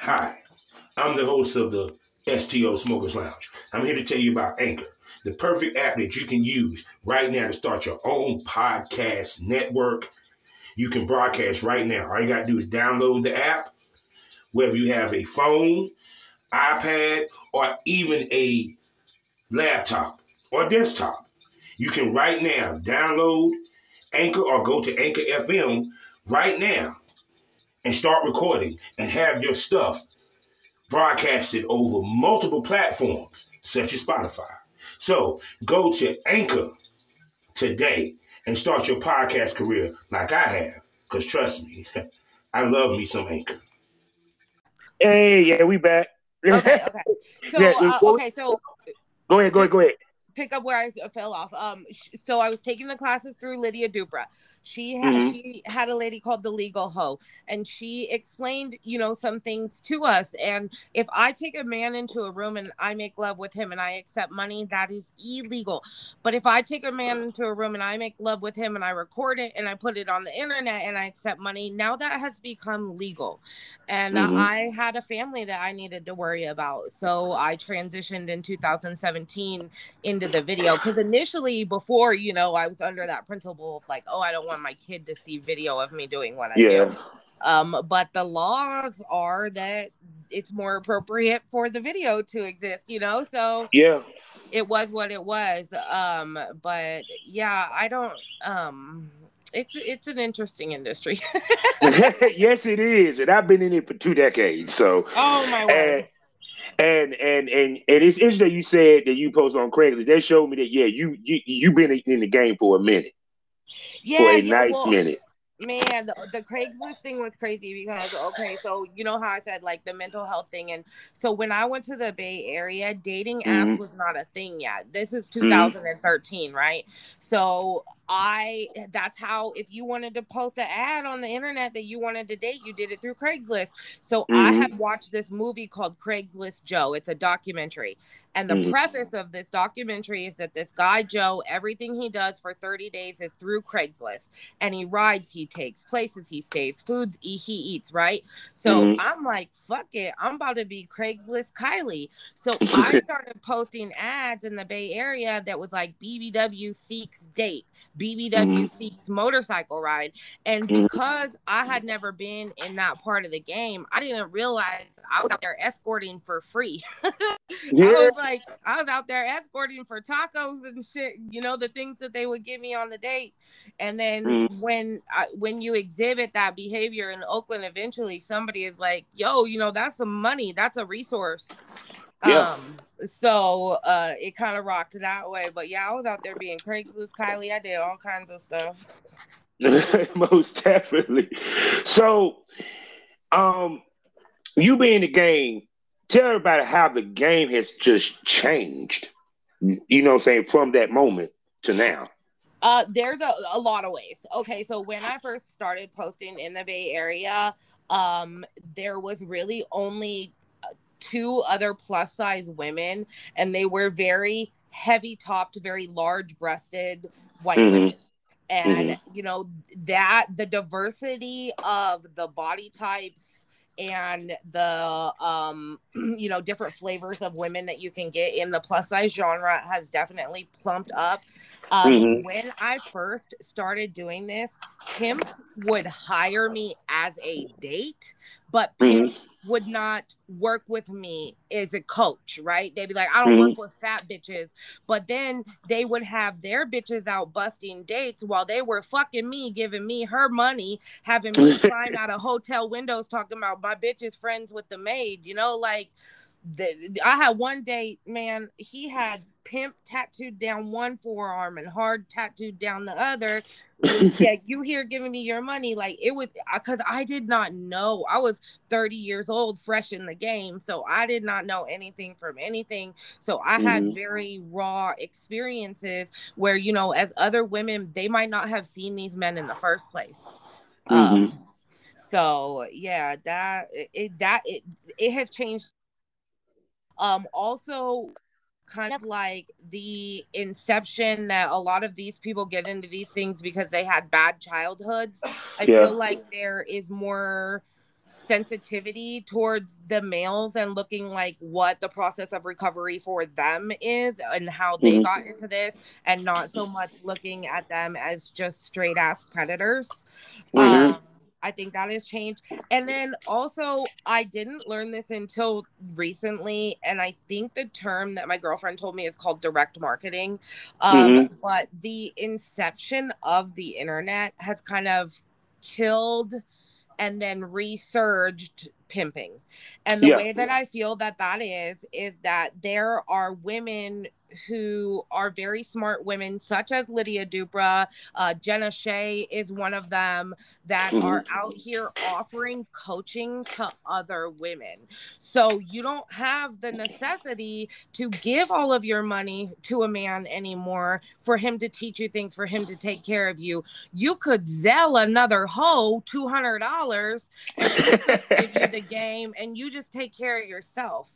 Hi, I'm the host of the STO Smokers Lounge. I'm here to tell you about Anchor, the perfect app that you can use right now to start your own podcast network. You can broadcast right now. All you got to do is download the app, whether you have a phone, iPad, or even a laptop or desktop. You can right now download Anchor or go to Anchor FM right now and start recording and have your stuff broadcasted over multiple platforms such as Spotify. So go to Anchor today and start your podcast career like I have. Because trust me, I love me some Anchor. Hey, yeah, we back. Okay. So, Yeah, so go ahead. Pick up where I fell off. So I was taking the classes through Lydia Dupra. She had a lady called the Legal Hoe, and she explained, some things to us. And if I take a man into a room and I make love with him and I accept money, that is illegal. But if I take a man into a room and I make love with him and I record it and I put it on the internet and I accept money, now that has become legal. And I had a family that I needed to worry about. So I transitioned in 2017 into the video, because initially before, I was under that principle of like, oh, I don't want my kid to see video of me doing what I do. But the laws are that it's more appropriate for the video to exist, so yeah, it was what it was. But yeah, I don't it's an interesting industry. yes, it is, and I've been in it for 2 decades. So, oh my word. And it's interesting that you said that you post on Craigslist. That showed me that you've been in the game for a minute. Yeah, for a nice minute. Man, the Craigslist thing was crazy because, so you know how I said like the mental health thing, and so when I went to the Bay Area, dating apps was not a thing yet. This is 2013, right? So that's how, if you wanted to post an ad on the internet that you wanted to date, you did it through Craigslist. So I had watched this movie called Craigslist Joe. It's a documentary. And the preface of this documentary is that this guy, Joe, everything he does for 30 days is through Craigslist. And he rides, he takes places, he stays, foods he eats, right? So I'm like, fuck it. I'm about to be Craigslist Kylie. So I started posting ads in the Bay Area that was like BBW seeks date. BBW seeks motorcycle ride. And because I had never been in that part of the game, I didn't realize I was out there escorting for free. I was out there escorting for tacos and shit, the things that they would give me on the date. And then when you exhibit that behavior in Oakland, eventually somebody is like, yo, that's some money, that's a resource. So it kind of rocked that way. But yeah, I was out there being Craigslist Kylie. I did all kinds of stuff. Most definitely. So you being in the game, tell everybody how the game has just changed. You know what I'm saying, from that moment to now. There's a lot of ways. Okay, so when I first started posting in the Bay Area, there was really only 2 other plus size women, and they were very heavy topped, very large breasted white women. And that the diversity of the body types and the different flavors of women that you can get in the plus size genre has definitely plumped up. When I first started doing this, pimps would hire me as a date, but pimps would not work with me as a coach, right? They'd be like, I don't work with fat bitches. But then they would have their bitches out busting dates while they were fucking me, giving me her money, having me climb out of hotel windows talking about my bitch is friends with the maid, I had one date, man, he had pimp tattooed down one forearm and hard tattooed down the other. Yeah, you here giving me your money. Like, it was because I did not know. I was 30 years old, fresh in the game, so I did not know anything from anything. So I had very raw experiences where, as other women, they might not have seen these men in the first place. So yeah, it has changed. Also, kind of like the inception that a lot of these people get into these things because they had bad childhoods. I feel like there is more sensitivity towards the males and looking like what the process of recovery for them is and how they got into this, and not so much looking at them as just straight ass predators. I think that has changed. And then also, I didn't learn this until recently, and I think the term that my girlfriend told me is called direct marketing. But the inception of the internet has kind of killed and then resurged pimping. And the way that I feel that is that there are women who are very smart women, such as Lydia Dupra, Jenna Shea is one of them, that are out here offering coaching to other women. So you don't have the necessity to give all of your money to a man anymore for him to teach you things, for him to take care of you. You could Zelle another hoe $200 and she could give you the game, and you just take care of yourself.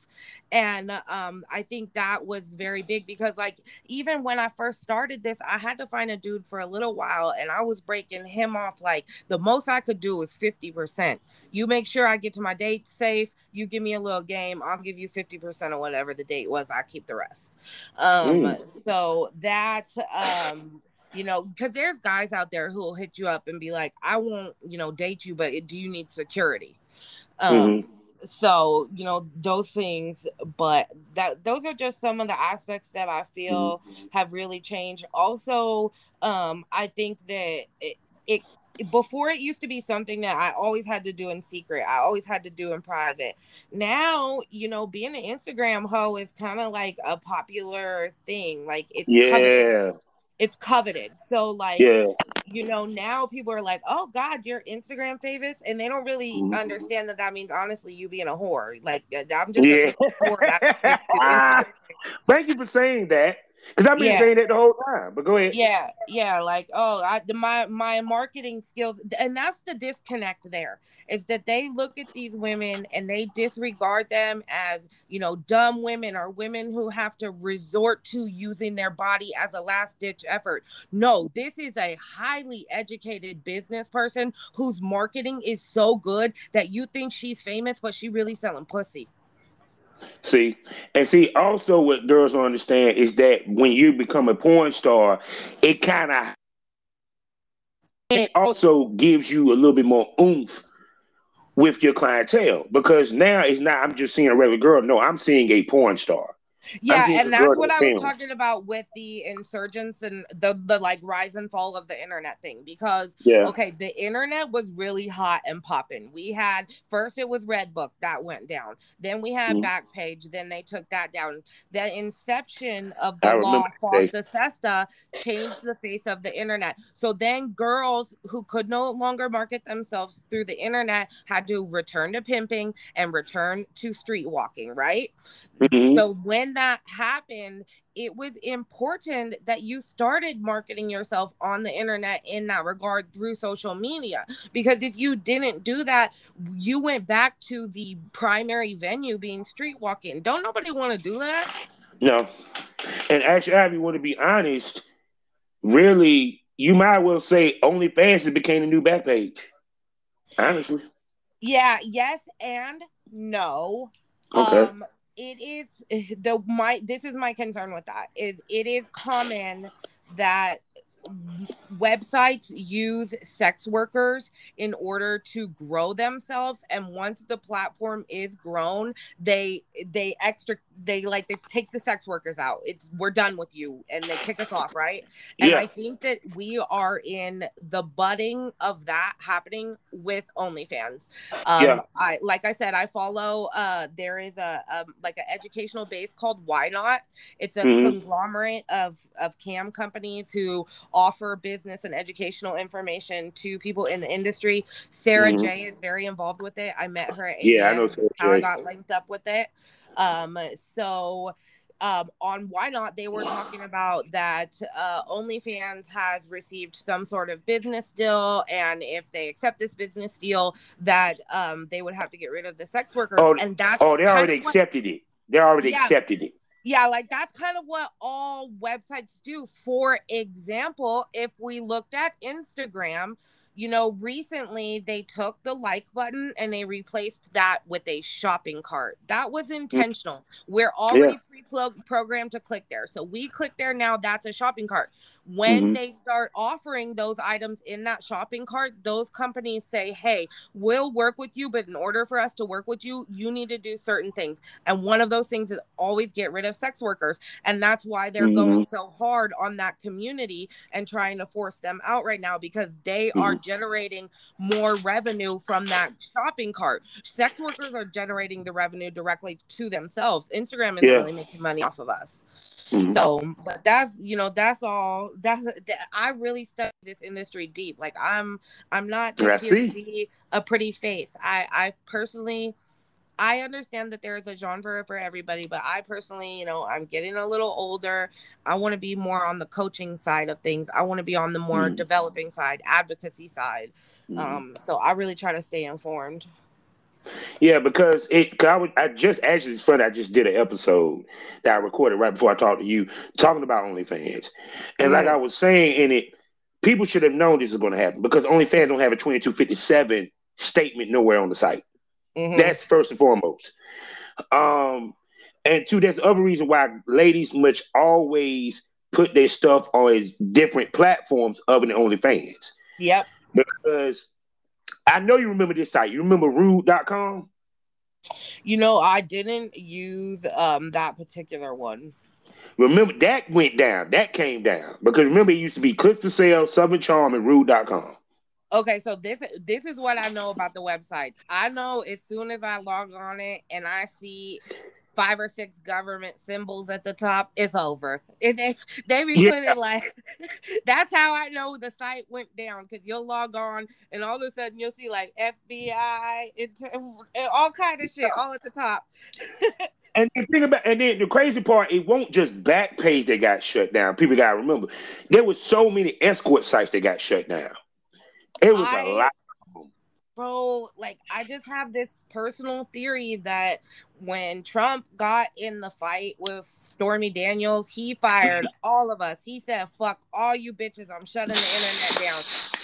And I think that was very big, because like even when I first started this, I had to find a dude for a little while, and I was breaking him off like the most I could do was 50%. You make sure I get to my date safe, you give me a little game, I'll give you 50% of whatever the date was, I keep the rest. So that's you know, because there's guys out there who will hit you up and be like, I won't, you know, date you, but do you need security? So, you know, those things, but those are just some of the aspects that I feel have really changed. Also, I think that it before it used to be something that I always had to do in secret. I always had to do in private. Now, you know, being an Instagram hoe is kind of like a popular thing. Like it's coveted. It's coveted. So like, you know, now people are like, oh God, you're Instagram famous. And they don't really understand that means honestly you being a whore. Like I'm just a whore that makes you Instagram. Thank you for saying that. Because I've been saying that the whole time. But go ahead. Yeah. Like, my marketing skills, and that's the disconnect there, is that they look at these women and they disregard them as, you know, dumb women or women who have to resort to using their body as a last ditch effort. No, this is a highly educated business person whose marketing is so good that you think she's famous, but she really selling pussy. See, also what girls don't understand is that when you become a porn star, it kind of also gives you a little bit more oomph with your clientele, because now it's not I'm just seeing a regular girl. No, I'm seeing a porn star. Yeah, and that's what I was talking about with the insurgence and the like rise and fall of the internet thing. Because okay, the internet was really hot and popping. We had first it was Redbook that went down. Then we had Backpage. Then they took that down. The inception of the law FOSTA SESTA changed the face of the internet. So then girls who could no longer market themselves through the internet had to return to pimping and return to street walking, right? So when that happened, it was important that you started marketing yourself on the internet in that regard through social media. Because if you didn't do that, you went back to the primary venue being street walking. Don't nobody want to do that? No. And actually, if you want to be honest, really, you might well say OnlyFans became the new Backpage. Honestly. Yeah, yes and no. Okay. It is this is my concern with that, is it is common that websites use sex workers in order to grow themselves, and once the platform is grown, they take the sex workers out. We're done with you, and they kick us off, right? And I think that we are in the budding of that happening with OnlyFans. I like I said, I follow there is a like an educational base called Why Not. It's a conglomerate of cam companies who offer business and educational information to people in the industry. Sarah J is very involved with it. I met her at ABM. I know Sarah J. How I got linked up with it. On Why Not, they were talking about that OnlyFans has received some sort of business deal, and if they accept this business deal, that they would have to get rid of the sex workers. And that's they already accepted it. They already accepted it. Yeah, like that's kind of what all websites do. For example, if we looked at Instagram, recently they took the like button and they replaced that with a shopping cart. That was intentional. We're Yeah. already programmed to click there. So we click there now, that's a shopping cart. When Mm-hmm. they start offering those items in that shopping cart, those companies say, hey, we'll work with you, but in order for us to work with you, you need to do certain things. And one of those things is always get rid of sex workers. And that's why they're going so hard on that community and trying to force them out right now, because they are generating more revenue from that shopping cart. Sex workers are generating the revenue directly to themselves. Instagram isn't really making money off of us. So, but that's I really study this industry deep. Like I'm not just here to be a pretty face. I personally, I understand that there is a genre for everybody, but I personally, I'm getting a little older. I want to be more on the coaching side of things. I want to be on the more developing side, advocacy side. So I really try to stay informed. Yeah, because I just actually, it's funny. I just did an episode that I recorded right before I talked to you, talking about OnlyFans, and like I was saying in it, people should have known this was going to happen because OnlyFans don't have a 2257 statement nowhere on the site. That's first and foremost. And two, there's other reason why ladies much always put their stuff on different platforms other than OnlyFans. Yep. Because I know you remember this site. You remember rude.com? I didn't use that particular one. Remember, that went down. That came down. Because remember, it used to be Clips for Sale, Southern Charm, and rude.com. Okay, so this is what I know about the websites. I know as soon as I log on it and I see 5 or 6 government symbols at the top, it's over. They be putting like, that's how I know the site went down, because you'll log on and all of a sudden you'll see like FBI, all kind of shit all at the top. And then the crazy part, it won't just Backpage that got shut down. People gotta remember, there was so many escort sites that got shut down. It was a lot. Bro, like, I just have this personal theory that when Trump got in the fight with Stormy Daniels, he fired all of us. He said, fuck all you bitches, I'm shutting the internet down.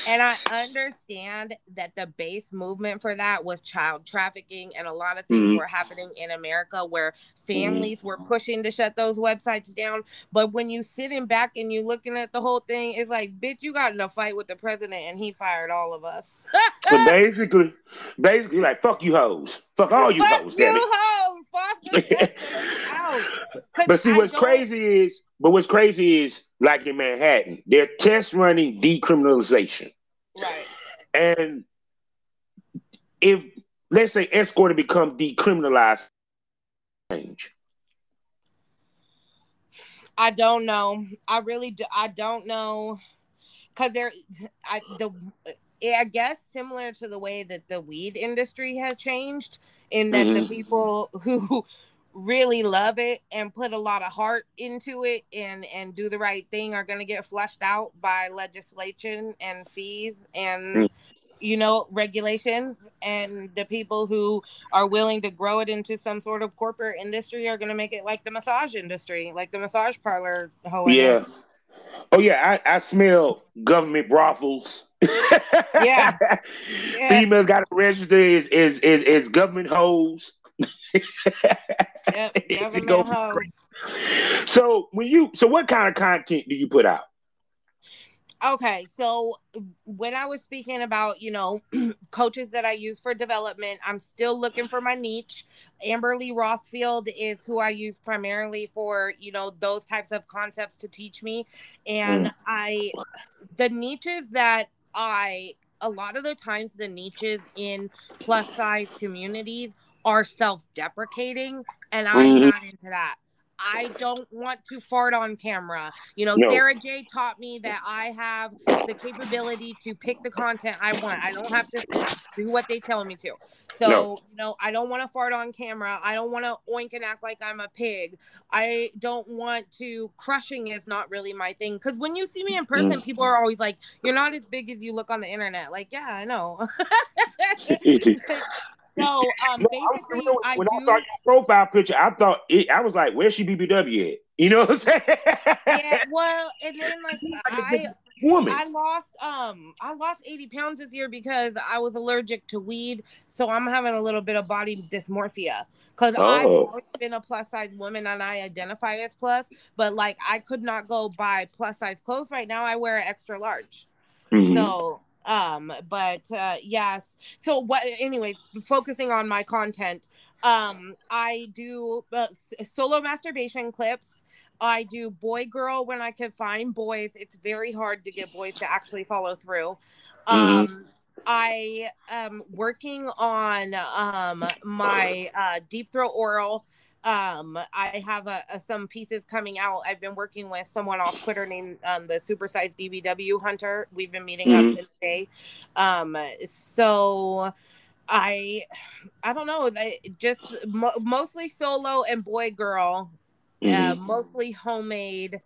And I understand that the base movement for that was child trafficking, and a lot of things were happening in America where families were pushing to shut those websites down. But when you sitting back and you looking at the whole thing, it's like, bitch, you got in a fight with the president and he fired all of us. So basically, like, fuck you hoes. Fuck all you hoes. Fuck you hoes. Foster out. But see, what's crazy is, like in Manhattan, they're test running decriminalization. Right. And if, let's say, escort become decriminalized, change. I don't know. I really do. I don't know. Because I guess similar to the way that the weed industry has changed, in that the people who really love it and put a lot of heart into it and do the right thing are going to get flushed out by legislation and fees and regulations, and the people who are willing to grow it into some sort of corporate industry are going to make it like the massage industry, like the massage parlor Yeah. Oh yeah, I smell government brothels. Yeah. Females got to register as government hoes. Yep, government hoes. So what kind of content do you put out? Okay, so when I was speaking about, coaches that I use for development, I'm still looking for my niche. Amberly Rothfield is who I use primarily for, those types of concepts to teach me. And the niches that a lot of the times the niches in plus size communities are self-deprecating, and I'm not into that. I don't want to fart on camera. Sarah J taught me that I have the capability to pick the content I want. I don't have to do what they tell me to. So, I don't want to fart on camera. I don't want to oink and act like I'm a pig. I don't want to, crushing is not really my thing. Because when you see me in person, people are always like, you're not as big as you look on the internet. Like, yeah, I know. So basically, I saw your profile picture, I was like, where's she BBW at? You know what I'm saying? Yeah, well, and then like woman. I lost 80 pounds this year because I was allergic to weed, so I'm having a little bit of body dysmorphia. Because I've always been a plus size woman and I identify as plus, but like I could not go buy plus size clothes right now. I wear an extra large. So yes. So what, anyways, focusing on my content, I do solo masturbation clips. I do boy girl when I can find boys. It's very hard to get boys to actually follow through. I am working on my deep throat oral. I have some pieces coming out. I've been working with someone off Twitter named the supersized BBW Hunter. We've been meeting up in the day. So I don't know, just mostly solo and boy girl, mostly homemade.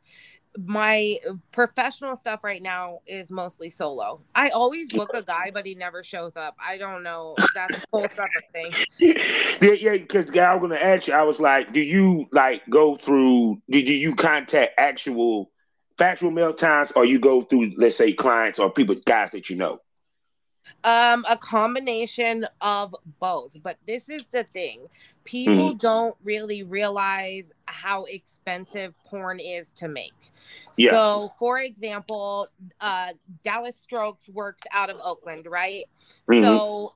My professional stuff right now is mostly solo. I always book a guy, but he never shows up. I don't know. That's a whole separate thing. Yeah, because I was going to ask you, I was like, do you like go through, do you contact actual factual male times, or you go through, let's say, clients or people, guys that you know? A combination of both, but this is the thing. People don't really realize how expensive porn is to make. So, for example, Dallas Strokes works out of Oakland, right? So,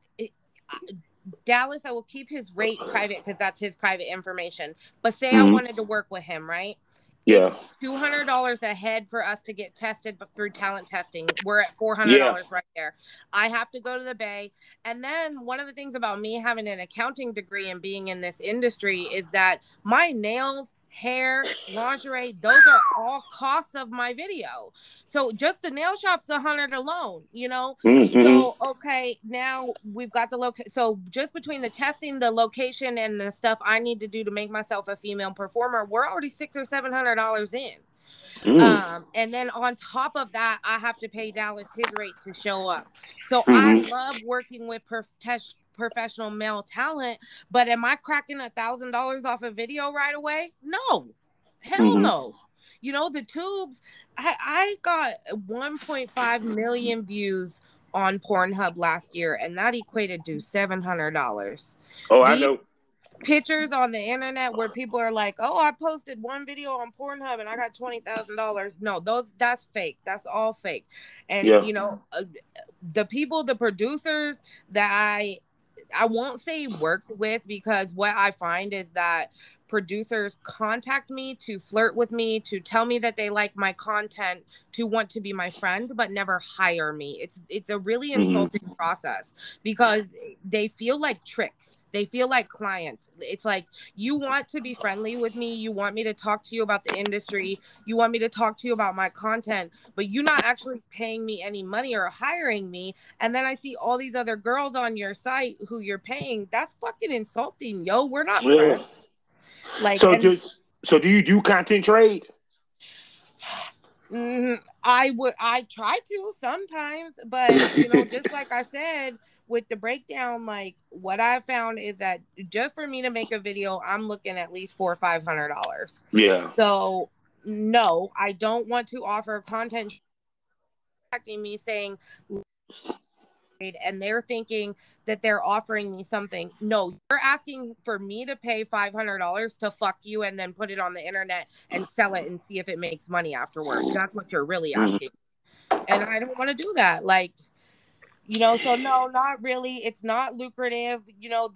Dallas, I will keep his rate private because that's his private information. But say I wanted to work with him, right? It's $200 a head for us to get tested through talent testing. We're at $400 right there. I have to go to the Bay. And then one of the things about me having an accounting degree and being in this industry is that my nails, hair, lingerie, those are all costs of my video. So just the nail shop's $100 alone, you know? So, okay, now we've got the location. So just between the testing, the location, and the stuff I need to do to make myself a female performer, we're already $600 or $700 in. And then on top of that, I have to pay Dallas his rate to show up. So I love working with professional male talent, but am I cracking $1,000 off a video right away? No, hell no. You know, the tubes, I got 1.5 million views on Pornhub last year, and that equated to $700. I know. Pictures on the internet where people are like, oh, I posted one video on Pornhub and I got $20,000. No, that's fake. That's all fake. And you know, the people, the producers that I won't say worked with, because what I find is that producers contact me to flirt with me, to tell me that they like my content, to want to be my friend, but never hire me. It's a really insulting process because they feel like tricks. They feel like clients. It's like, you want to be friendly with me. You want me to talk to you about the industry. You want me to talk to you about my content, but you're not actually paying me any money or hiring me. And then I see all these other girls on your site who you're paying. That's fucking insulting, yo. We're not friends. Like, so do you do content trade? I try to sometimes, but you know, just like I said, with the breakdown, like what I found is that just for me to make a video, I'm looking at least $400 or $500. Yeah. So no, I don't want to offer content me saying, and they're thinking that they're offering me something. No, you're asking for me to pay $500 to fuck you and then put it on the internet and sell it and see if it makes money afterwards. That's what you're really asking. And I don't want to do that. Like, you know, so no, not really. It's not lucrative. You know,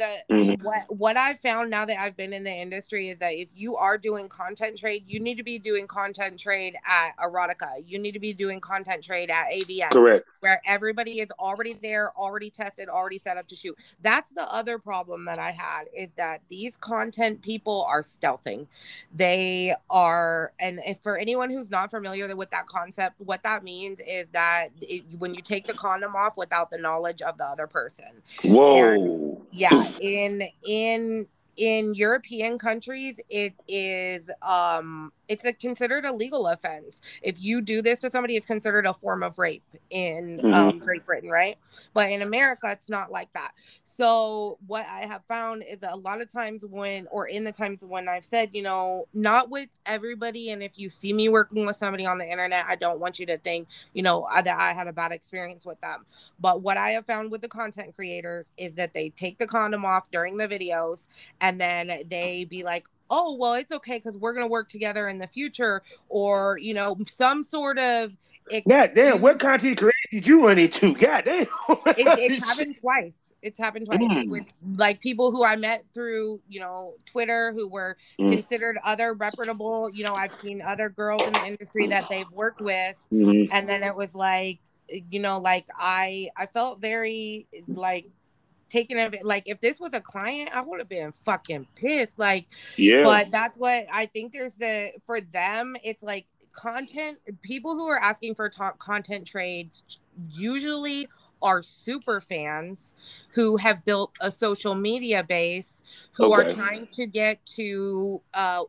what I've found now that I've been in the industry is that if you are doing content trade, you need to be doing content trade at Erotica. You need to be doing content trade at AVN. Correct. Where everybody is already there, already tested, already set up to shoot. That's the other problem that I had, is that these content people are stealthing. They are, and for anyone who's not familiar with that concept, what that means is that when you take the condom off without the knowledge of the other person. Whoa. And, yeah, in in European countries, it is it's considered a legal offense. If you do this to somebody, it's considered a form of rape in Great Britain, right? But in America, it's not like that. So what I have found is that a lot of times in the times when I've said, you know, not with everybody, and if you see me working with somebody on the internet, I don't want you to think, you know, that I had a bad experience with them. But what I have found with the content creators is that they take the condom off during the videos, and then they be like, oh, well, it's okay because we're going to work together in the future, or, you know, some sort of excuse. God damn, what content creator did you run into? God damn. It's happened twice. It's happened twice with like people who I met through, you know, Twitter, who were considered other reputable. You know, I've seen other girls in the industry that they've worked with. And then it was like, you know, like I felt very like taken of it. Like if this was a client, I would have been fucking pissed. Like, yeah. But that's what I think for them, it's like content, people who are asking for content trades usually are super fans who have built a social media base, who are trying to get to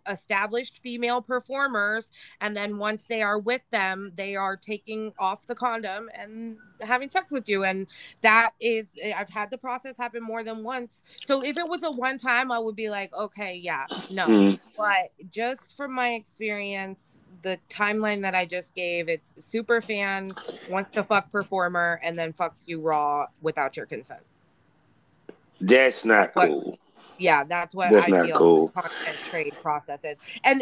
established female performers, and then once they are with them, they are taking off the condom and having sex with you. And that is, I've had the process happen more than once. So if it was a one time, I would be like, okay, yeah, no. But just from my experience, the timeline that I just gave, it's super fan wants to fuck performer and then fucks you raw without your consent. That's not cool. Yeah, that's what I feel the content trade process is. And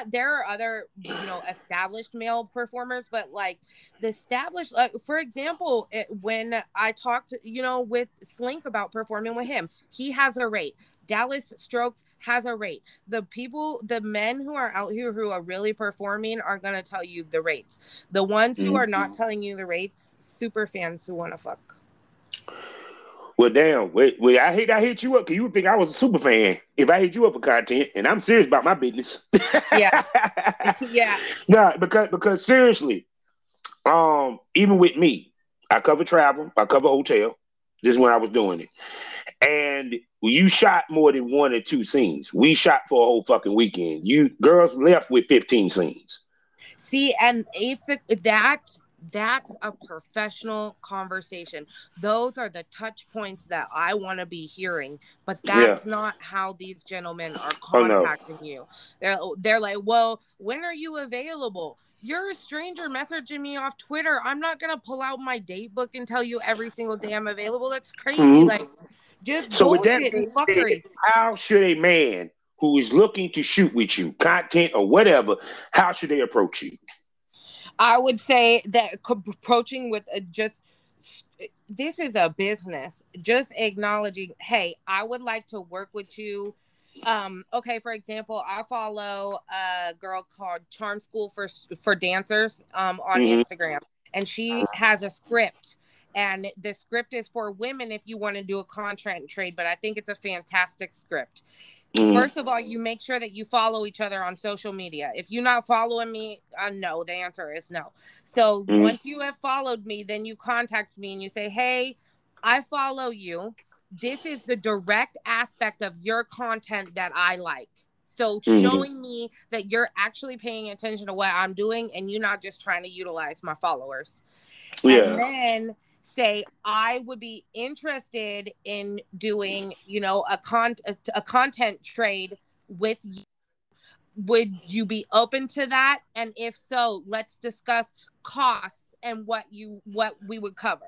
there are other, you know, established male performers, but like the established, for example, when I talked, you know, with Slink about performing with him, he has a rate. Dallas Strokes has a rate. The men who are out here who are really performing are going to tell you the rates. The ones who are not telling you the rates, super fans who want to fuck. Well, damn. Wait, I hit you up because you would think I was a super fan if I hit you up for content, and I'm serious about my business. Yeah. Yeah. No, because seriously, even with me, I cover travel, I cover hotel. This is when I was doing it. And you shot more than 1 or 2 scenes. We shot for a whole fucking weekend. You girls left with 15 scenes. See, and if that's a professional conversation. Those are the touch points that I want to be hearing, but that's not how these gentlemen are contacting you. They're like, well, when are you available? You're a stranger messaging me off Twitter. I'm not going to pull out my date book and tell you every single day I'm available. That's crazy. Like, just bullshit and fuckery. How should a man who is looking to shoot with you, content or whatever, how should they approach you? I would say that approaching with this is a business. Just acknowledging, hey, I would like to work with you. Okay, for example, I follow a girl called Charm School for Dancers on Instagram, and she has a script. And the script is for women if you want to do a content trade, but I think it's a fantastic script. First of all, you make sure that you follow each other on social media. If you're not following me, no, the answer is no. So once you have followed me, then you contact me and you say, hey, I follow you. This is the direct aspect of your content that I like. So showing me that you're actually paying attention to what I'm doing and you're not just trying to utilize my followers. Yeah. And then say, I would be interested in doing, you know, a content trade with you. Would you be open to that? And if so, let's discuss costs and what we would cover.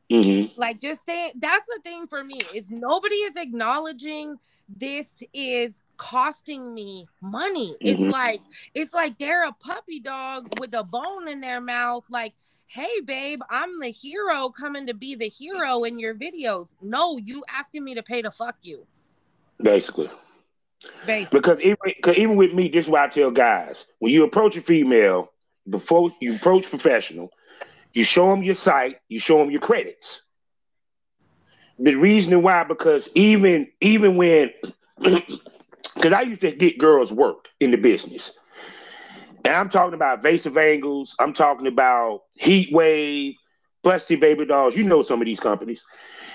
Like, just say, that's the thing for me is nobody is acknowledging this is costing me money. It's like they're a puppy dog with a bone in their mouth. Like, hey, babe, I'm the hero coming to be the hero in your videos. No, you asking me to pay to fuck you. Basically. Because even with me, this is why I tell guys, when you approach a female, before you approach professional, you show them your site, you show them your credits. The reason why, because even when, because I used to get girls work in the business. And I'm talking about Evasive Angles. I'm talking about Heat Wave, Busty Baby Dolls. You know some of these companies.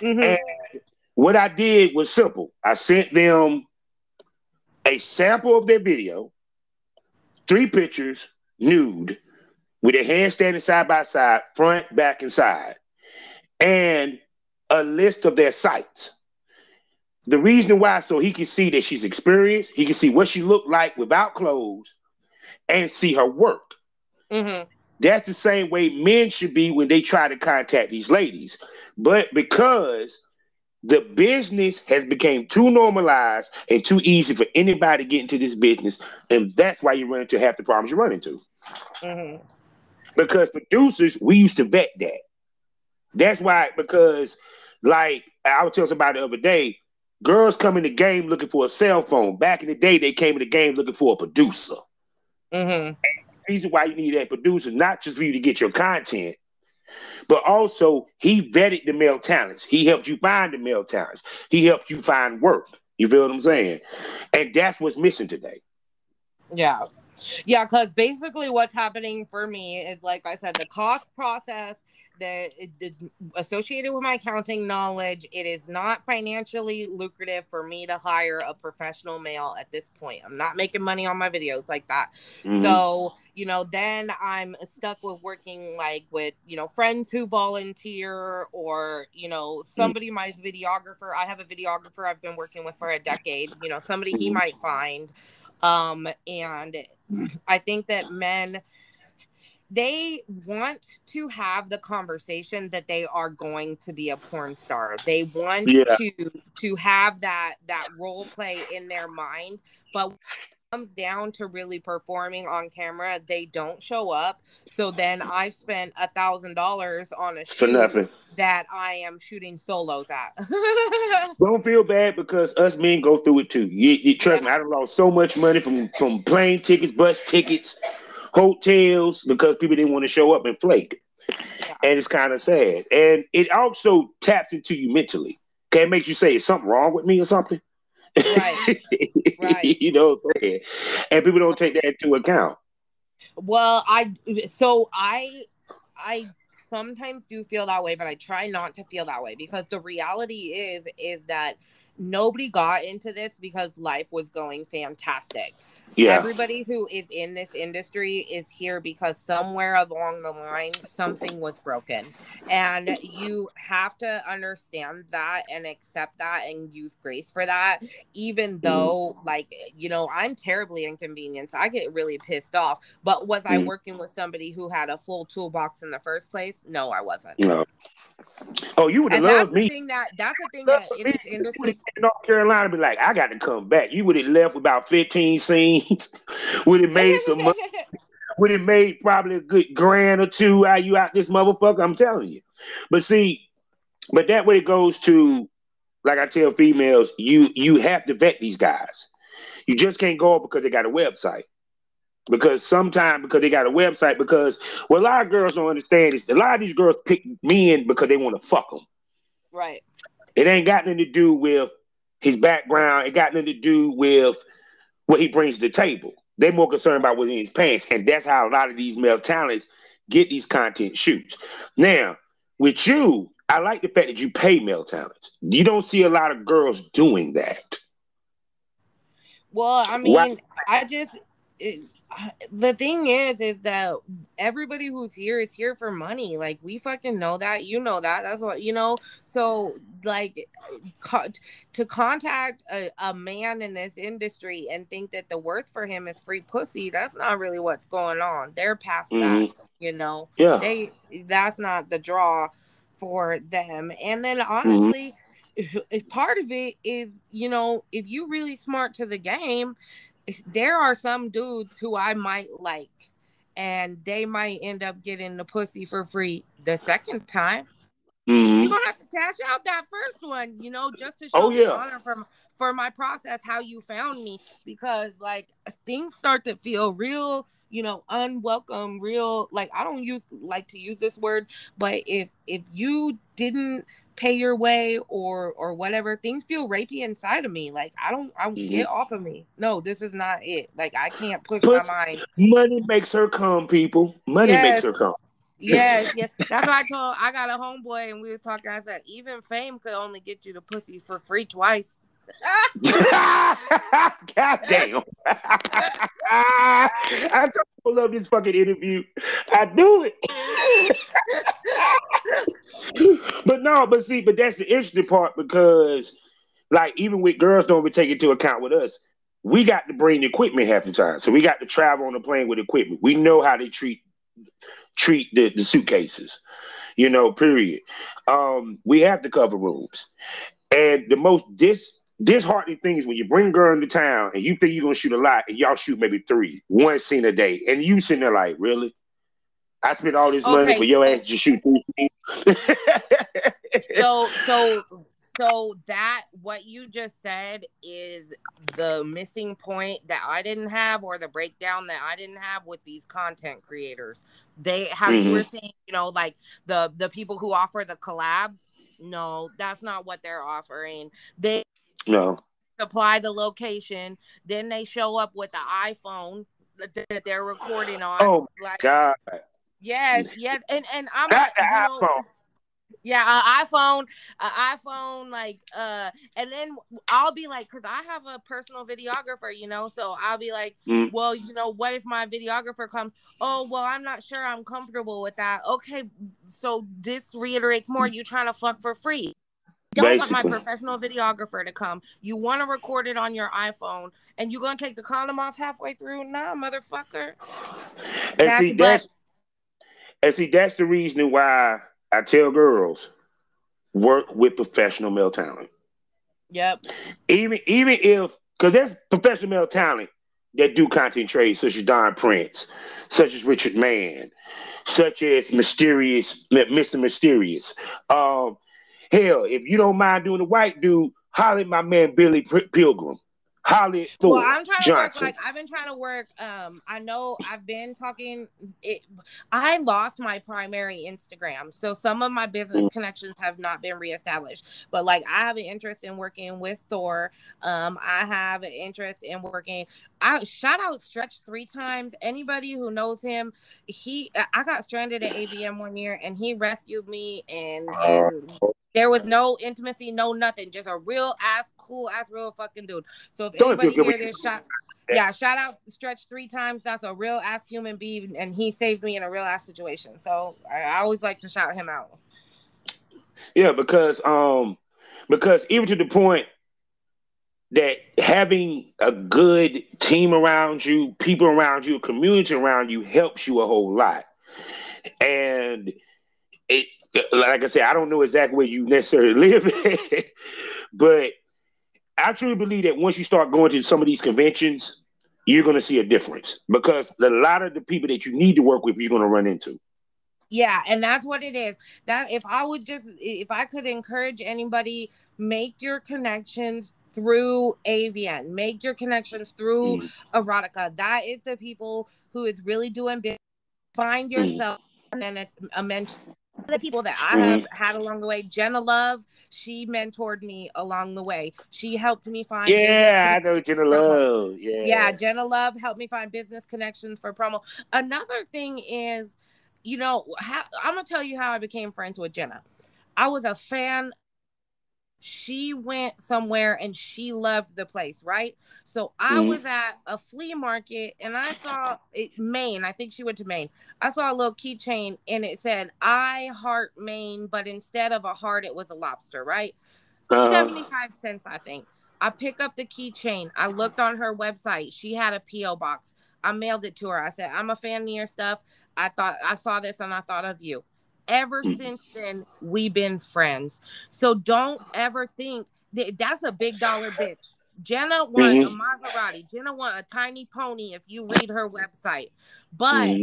And what I did was simple. I sent them a sample of their video, 3 pictures, nude, with their hands standing side by side, front, back, and side, and a list of their sites. The reason why, so he can see that she's experienced, he can see what she looked like without clothes, and see her work. Mm-hmm. That's the same way men should be when they try to contact these ladies. But because the business has become too normalized and too easy for anybody to get into this business, and that's why you run into half the problems you run into. Mm-hmm. Because producers, we used to vet that. That's why, because like I was telling somebody the other day, girls come in the game looking for a cell phone. Back in the day, they came in the game looking for a producer. Mm-hmm. The reason why you need that producer, not just for you to get your content, but also he vetted the male talents. He helped you find the male talents. He helped you find work. You feel what I'm saying? And that's what's missing today. Yeah. Yeah, because basically what's happening for me is, like I said, the cost process that associated with my accounting knowledge, it is not financially lucrative for me to hire a professional male at this point. I'm not making money on my videos like that. Mm-hmm. So, then I'm stuck with working like with, friends who volunteer or, somebody, my videographer. I have a videographer I've been working with for a decade, somebody he might find. And I think that men, they want to have the conversation that they are going to be a porn star. They want to have that role play in their mind, but when it comes down to really performing on camera, they don't show up. So then I spent $1,000 on a For shoot nothing. that I am shooting solos at. Don't feel bad because us men go through it too. You trust me, I done lost so much money from plane tickets, bus tickets, hotels, because people didn't want to show up and flake. Yeah. And it's kind of sad. And it also taps into you mentally. Okay, it makes you say, is something wrong with me or something? Right. Right. You know what I'm saying? And people don't take that into account. Well, I sometimes do feel that way, but I try not to feel that way, because the reality is that nobody got into this because life was going fantastic. Yeah. Everybody who is in this industry is here because somewhere along the line something was broken, and you have to understand that and accept that and use grace for that, even though I'm terribly inconvenienced. I get really pissed off. But was I working with somebody who had a full toolbox in the first place? No, I wasn't. No. Oh, you would have loved me. That's the thing that in this industry, North Carolina, be like, I got to come back. You would have left with about 15 scenes. Would have made some money. Would have made probably a good grand or two out you out this motherfucker. I'm telling you. But see, that way it goes to, like I tell females, you have to vet these guys. You just can't go up because they got a website. Because sometimes, because they got a website, because what a lot of girls don't understand is a lot of these girls pick men because they want to fuck them. Right. It ain't got nothing to do with his background. It got nothing to do with what he brings to the table. They're more concerned about what's in his pants. And that's how a lot of these male talents get these content shoots. Now, with you, I like the fact that you pay male talents. You don't see a lot of girls doing that. Well, I mean, the thing is that everybody who's here is here for money. Like, we fucking know that. You know that. That's what, so like to contact a man in this industry and think that the worth for him is free pussy, that's not really what's going on. They're past that, Yeah. That's not the draw for them. And then honestly, part of it is, if you really smart to the game, there are some dudes who I might like, and they might end up getting the pussy for free the second time. You're gonna have to cash out that first one, just to show me honor for my process, how you found me, because like things start to feel real, unwelcome, real, like I don't like to use this word, but if you didn't pay your way or whatever, things feel rapey inside of me. Like I don't get off of me. No, this is not it. Like I can't push my mind. Money makes her come, people. Money makes her come. Yes. That's what I got a homeboy and we was talking. I said, even fame could only get you the pussies for free twice. God damn. I love this fucking interview. I do it. But that's the interesting part because, like, even with girls don't even take into account with us, we got to bring the equipment half the time. So we got to travel on the plane with equipment. We know how they treat the suitcases, period. We have to cover rooms. And the most disheartening thing is when you bring a girl into town and you think you're going to shoot a lot and y'all shoot maybe one scene a day. And you sitting there like, really? I spent all this money for your ass to shoot 3 scenes? So that what you just said is the missing point that I didn't have, or the breakdown that I didn't have with these content creators. They, how you were saying, like the people who offer the collabs. No, that's not what they're offering. They supply the location, then they show up with the iPhone that they're recording on. Oh my God. Yes, and I'm not the iPhone. Yeah, an iPhone, like, and then I'll be like, because I have a personal videographer, so I'll be like, well, what if my videographer comes? Oh, well, I'm not sure I'm comfortable with that. Okay, so this reiterates more you trying to fuck for free. Don't want my professional videographer to come. You want to record it on your iPhone, and you're going to take the condom off halfway through? Nah, motherfucker. And see, that's the reason why I tell girls, work with professional male talent. Yep. Even if, because there's professional male talent that do content trades, such as Don Prince, such as Richard Mann, such as Mr. Mysterious. Hell, if you don't mind doing the white dude, holler at my man Billy Pilgrim. Holly Thor. Well, I'm trying to Johnson. work. I've been trying to work. I know I've been talking. I lost my primary Instagram, so some of my business connections have not been reestablished. But like, I have an interest in working with Thor. I have an interest in working. I shout out Stretch 3 times. Anybody who knows him, I got stranded at AVM one year, and he rescued me. And there was no intimacy, no nothing, just a real ass, cool ass, real fucking dude. So if anybody hear this, shout out Stretch 3 times. That's a real ass human being, and he saved me in a real ass situation. So I always like to shout him out. Yeah, because even to the point that having a good team around you, people around you, a community around you helps you a whole lot. And it, like I said, I don't know exactly where you necessarily live, but I truly believe that once you start going to some of these conventions, you're going to see a difference, because a lot of the people that you need to work with, you're going to run into. Yeah, and that's what it is. That if I could encourage anybody, make your connections through AVN, make your connections through erotica. That is the people who is really doing business. Find yourself and a mentor. The people that I have had along the way, Jenna Love, she mentored me along the way. She helped me find I know Jenna Love. Yeah, Jenna Love helped me find business connections for promo. Another thing is, I'm gonna tell you how I became friends with Jenna. I was a fan. She went somewhere and she loved the place, right? So I was at a flea market and I saw Maine. I think she went to Maine. I saw a little keychain and it said, "I heart Maine," but instead of a heart, it was a lobster, right? 75 cents, I think. I pick up the keychain. I looked on her website. She had a P.O. box. I mailed it to her. I said, "I'm a fan of your stuff. I saw this and I thought of you." Ever since then, we've been friends. So don't ever think that's a big dollar bitch. Jenna want a Maserati. Jenna want a tiny pony if you read her website. But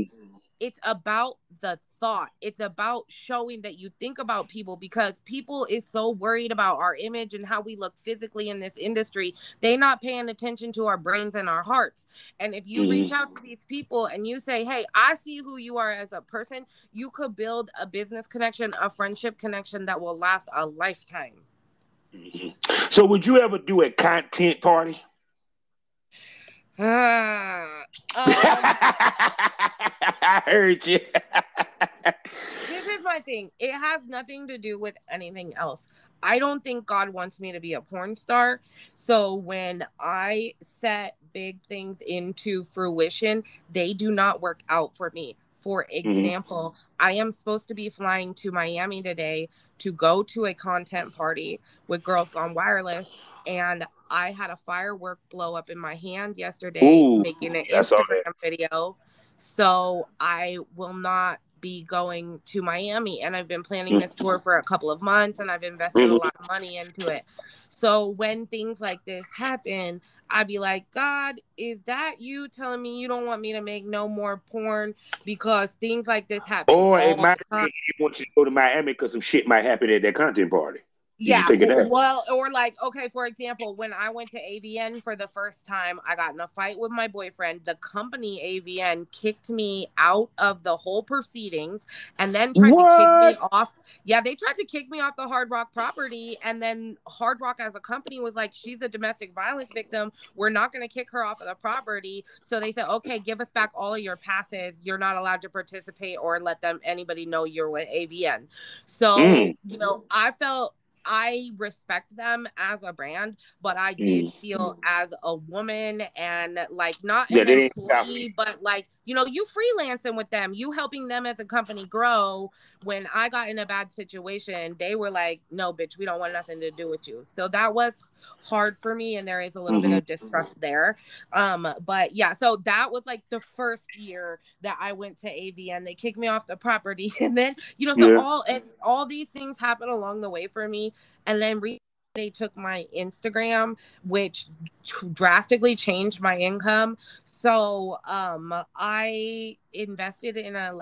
it's about the thought. It's about showing that you think about people, because people is so worried about our image and how we look physically in this industry. They're not paying attention to our brains and our hearts. And if you reach out to these people and you say, "Hey, I see who you are as a person," you could build a business connection, a friendship connection that will last a lifetime. So would you ever do a content party? I I heard you. This is my thing. It has nothing to do with anything else. I don't think God wants me to be a porn star. So when I set big things into fruition, they do not work out for me. For example, I am supposed to be flying to Miami today to go to a content party with Girls Gone Wireless. And I had a firework blow up in my hand yesterday Ooh, making an I saw that. Instagram video. So I will not be going to Miami. And I've been planning this tour for a couple of months and I've invested a lot of money into it. So when things like this happen, I'd be like, God, is that you telling me you don't want me to make no more porn? Because things like this happen Or it all might the be time. you want you to go to Miami because some shit might happen at that content party. You just Yeah, think of that. well, or like, okay, for example, when I went to AVN for the first time, I got in a fight with my boyfriend. The company AVN kicked me out of the whole proceedings and then tried to kick me off. Yeah, they tried to kick me off the Hard Rock property. And then Hard Rock as a company was like, she's a domestic violence victim. We're not going to kick her off of the property. So they said, okay, give us back all of your passes. You're not allowed to participate or let anybody know you're with AVN. So, I respect them as a brand, but I did feel as a woman and like not an employee, but like, you freelancing with them, you helping them as a company grow. When I got in a bad situation, they were like, no, bitch, we don't want nothing to do with you. So that was hard for me. And there is a little bit of distrust there. But yeah, so that was like the first year that I went to AVN. They kicked me off the property. And then, so all these things happen along the way for me. And then they took my Instagram, which drastically changed my income. So I invested in a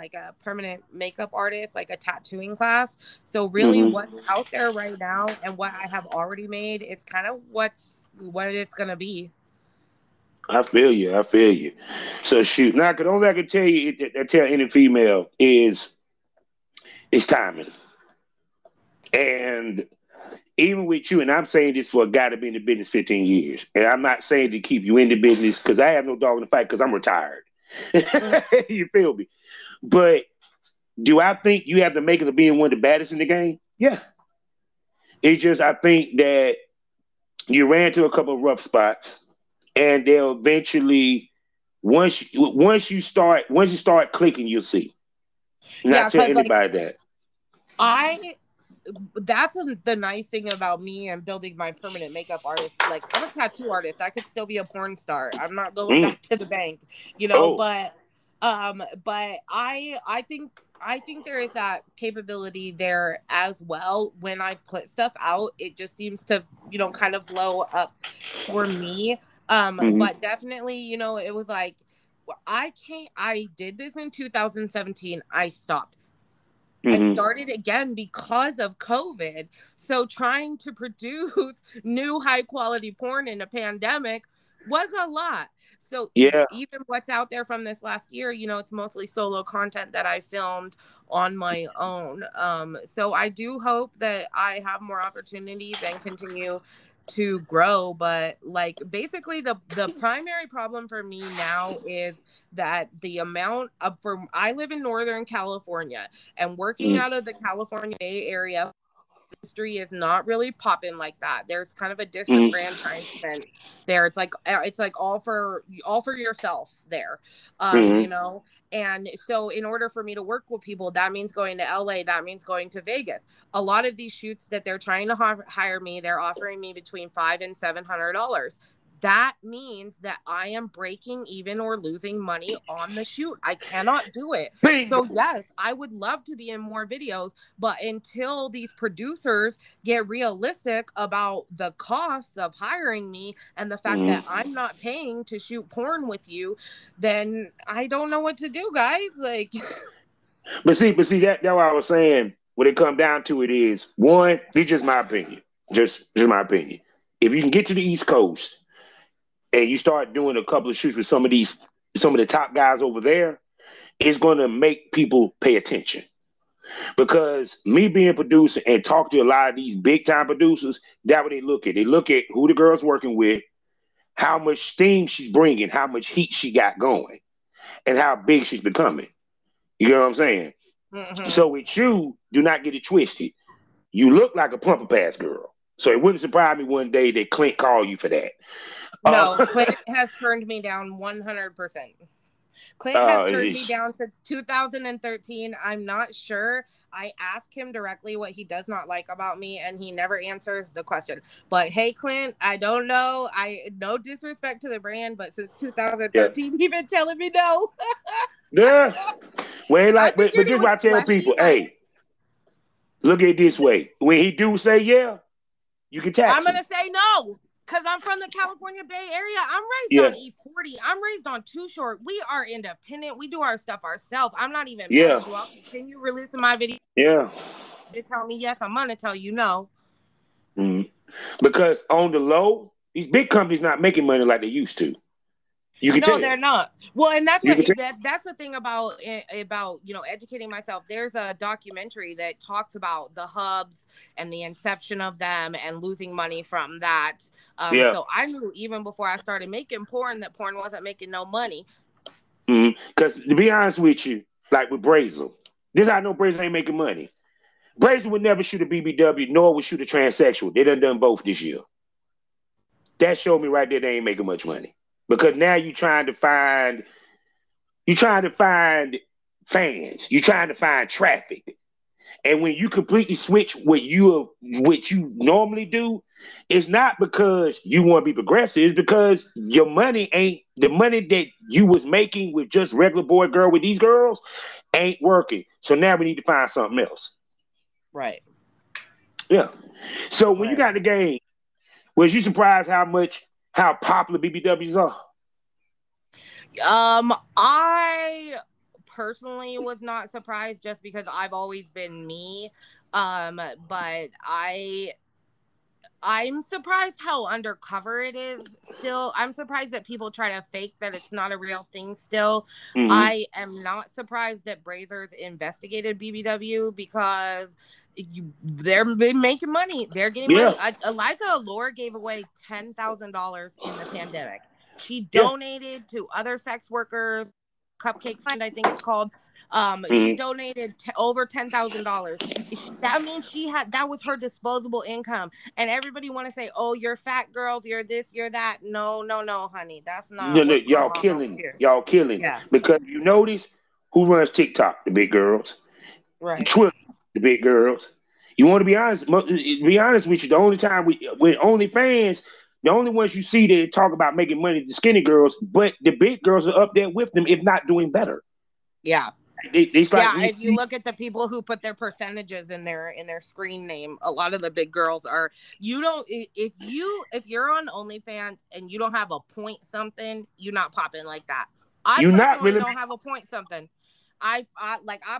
permanent makeup artist, like a tattooing class. So really what's out there right now and what I have already made, it's kind of what it's gonna be. I feel you. So shoot. Now, the only I can tell you, tell any female is it's timing. And even with you, and I'm saying this for a guy to be in the business 15 years, and I'm not saying to keep you in the business because I have no dog in the fight because I'm retired. You feel me? But do I think you have the makings of being one of the baddest in the game? Yeah. It's just I think that you ran to a couple of rough spots, and they'll eventually once you start clicking, you'll see. Not tell anybody that. That's the nice thing about me and building my permanent makeup artist. Like, I'm a tattoo artist. I could still be a porn star. I'm not going back to the bank, but I think there is that capability there as well. When I put stuff out, it just seems to, kind of blow up for me. But definitely, it was like, I did this in 2017. I stopped. I started again because of COVID. So trying to produce new high quality porn in a pandemic was a lot. So even what's out there from this last year, it's mostly solo content that I filmed on my own. So I do hope that I have more opportunities and continue to grow. But like basically the primary problem for me now is that the amount of I live in Northern California, and working out of the California Bay Area industry is not really popping like that. There's kind of a disenfranchisement there. It's like all for yourself there, And so in order for me to work with people, that means going to LA, that means going to Vegas. A lot of these shoots that they're trying to hire me, they're offering me between $500 and $700. That means that I am breaking even or losing money on the shoot. I cannot do it. So yes, I would love to be in more videos, but until these producers get realistic about the costs of hiring me and the fact that I'm not paying to shoot porn with you, then I don't know what to do, guys. Like, but see, that's what I was saying. When it comes down to it is one, it's just my opinion. Just my opinion. If you can get to the East Coast and you start doing a couple of shoots with some of the top guys over there, it's going to make people pay attention. Because me being a producer and talk to a lot of these big time producers, that's what they look at. They look at who the girl's working with, how much steam she's bringing, how much heat she got going, and how big she's becoming. You know what I'm saying? Mm-hmm. So with you, do not get it twisted. You look like a plumper pass girl. So it wouldn't surprise me one day that Clint called you for that. No, Clint has turned me down 100%. Clint has turned me down since 2013. I'm not sure. I ask him directly what he does not like about me, and he never answers the question. But hey, Clint, I don't know. No disrespect to the brand, but since 2013, he's been telling me no. Yeah. Well, I like, but figured this it is why I was tell fleshy, people, but hey, look at it this way. When he do say yeah, you can tax I'm him. gonna say no. Because I'm from the California Bay Area. I'm raised on E40. I'm raised on Too Short. We are independent. We do our stuff ourselves. I'm not even mad at you. I'll continue releasing my video. Yeah. You tell me yes, I'm going to tell you no. Mm-hmm. Because on the low, these big companies not making money like they used to. You can tell. No, they're not. Well, and that's what that's the thing about educating myself. There's a documentary that talks about the hubs and the inception of them and losing money from that. So I knew even before I started making porn that porn wasn't making no money. Because to be honest with you, like with Brazel, this I know Brazel ain't making money. Brazel would never shoot a BBW, nor would shoot a transsexual. They done both this year. That showed me right there they ain't making much money. Because now you're trying to find fans. You're trying to find traffic. And when you completely switch what you normally do, it's not because you want to be progressive, it's because your money ain't the money that you was making with just regular boy girl with these girls ain't working. So now we need to find something else. Right. Yeah. So when you got the game, was you surprised how popular BBWs are? I personally was not surprised just because I've always been me. But I'm surprised how undercover it is still. I'm surprised that people try to fake that it's not a real thing still. Mm-hmm. I am not surprised that Brazers investigated BBW because they're making money. They're getting money. Eliza Allure gave away $10,000 in the pandemic. She donated to other sex workers, Cupcake Fund, I think it's called. She donated over $10,000. That means that was her disposable income. And everybody want to say, "Oh, you're fat girls, you're this, you're that." No, honey, that's not. No, y'all killing. Y'all killing. Yeah. Because you notice who runs TikTok? The big girls. Right. Twitter, the big girls. You want to be honest? Be honest with you. The only time with Onlyfans, the only ones you see that talk about making money is the skinny girls, but the big girls are up there with them, if not doing better. Yeah. If you look at the people who put their percentages in their screen name, a lot of the big girls are. If you're on OnlyFans and you don't have a point something, you're not popping like that. I personally don't have a point something. I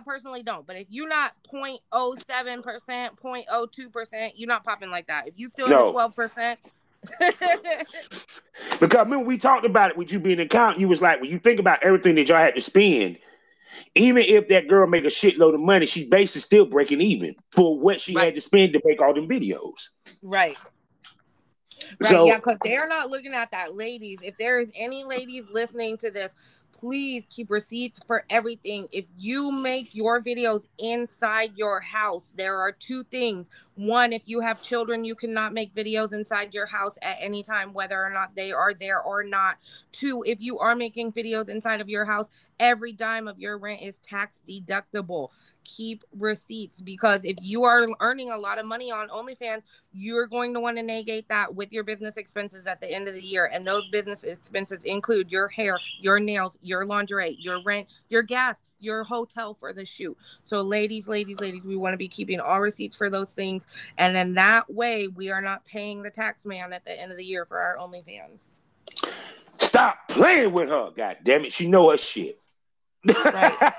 personally don't. But if you're not 0.07%, 0.02%, you're not popping like that. If you still in the 12%. Because remember we talked about it with you being an accountant, you was like, when you think about everything that y'all had to spend, even if that girl make a shitload of money, she's basically still breaking even for what she had to spend to make all them videos. Right. So, because they're not looking at that, ladies. If there is any ladies listening to this, please keep receipts for everything. If you make your videos inside your house, there are two things. One, if you have children, you cannot make videos inside your house at any time, whether or not they are there or not. Two, if you are making videos inside of your house, every dime of your rent is tax deductible. Keep receipts, because if you are earning a lot of money on OnlyFans, you're going to want to negate that with your business expenses at the end of the year. And those business expenses include your hair, your nails, your lingerie, your rent, your gas, your hotel for the shoot. So ladies, we want to be keeping all receipts for those things. And then that way we are not paying the tax man at the end of the year for our OnlyFans. Stop playing with her. God damn it. She know her shit. Right.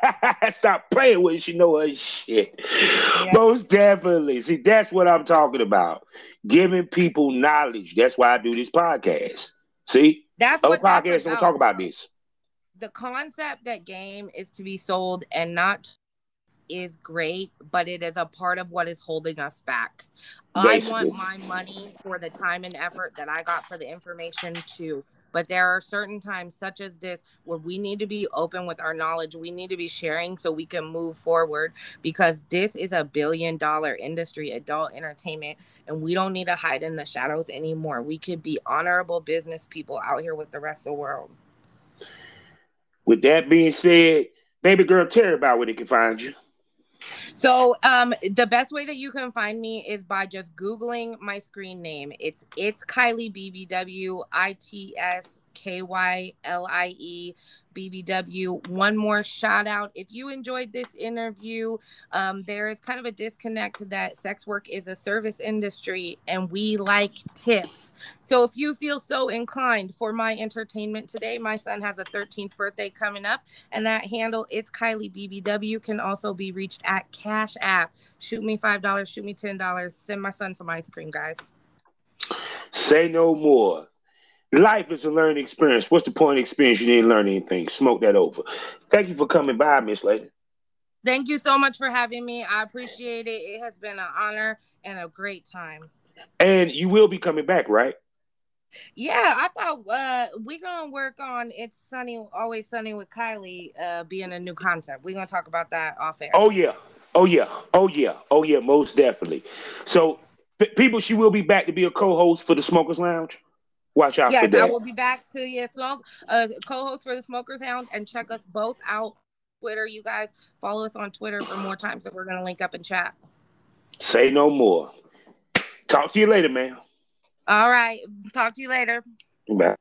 Stop playing with it. She know her shit. Yeah. Most definitely. See, that's what I'm talking about. Giving people knowledge. That's why I do this podcast. See? That's what podcasts don't talk about this. The concept that game is to be sold and not is great, but it is a part of what is holding us back. Basically. I want my money for the time and effort that I got for the information too. But there are certain times such as this where we need to be open with our knowledge. We need to be sharing so we can move forward, because this is a $1 billion industry, adult entertainment, and we don't need to hide in the shadows anymore. We could be honorable business people out here with the rest of the world. With that being said, baby girl, tell everybody where they can find you. So the best way that you can find me is by just Googling my screen name. It's Kylie BBW, ITSKYLIE BBW. One more shout out. If you enjoyed this interview, there is kind of a disconnect that sex work is a service industry and we like tips. So if you feel so inclined for my entertainment today, my son has a 13th birthday coming up, and that handle, it's Kylie BBW, can also be reached at Cash App. Shoot me $5, shoot me $10. Send my son some ice cream, guys. Say no more. Life is a learning experience. What's the point of experience? You didn't learn anything. Smoke that over. Thank you for coming by, Miss Lady. Thank you so much for having me. I appreciate it. It has been an honor and a great time. And you will be coming back, right? Yeah, I thought we're gonna work on It's Sunny, Always Sunny with Kylie being a new concept. We're gonna talk about that off air. Oh yeah. Oh yeah. Oh yeah. Oh yeah, most definitely. So people, she will be back to be a co-host for the Smokers Lounge. Watch out for Yes, that. I will be back to co-host for the Smokers Hound, and check us both out Twitter. You guys follow us on Twitter for more times that we're gonna link up and chat. Say no more. Talk to you later, man. All right. Talk to you later. Bye.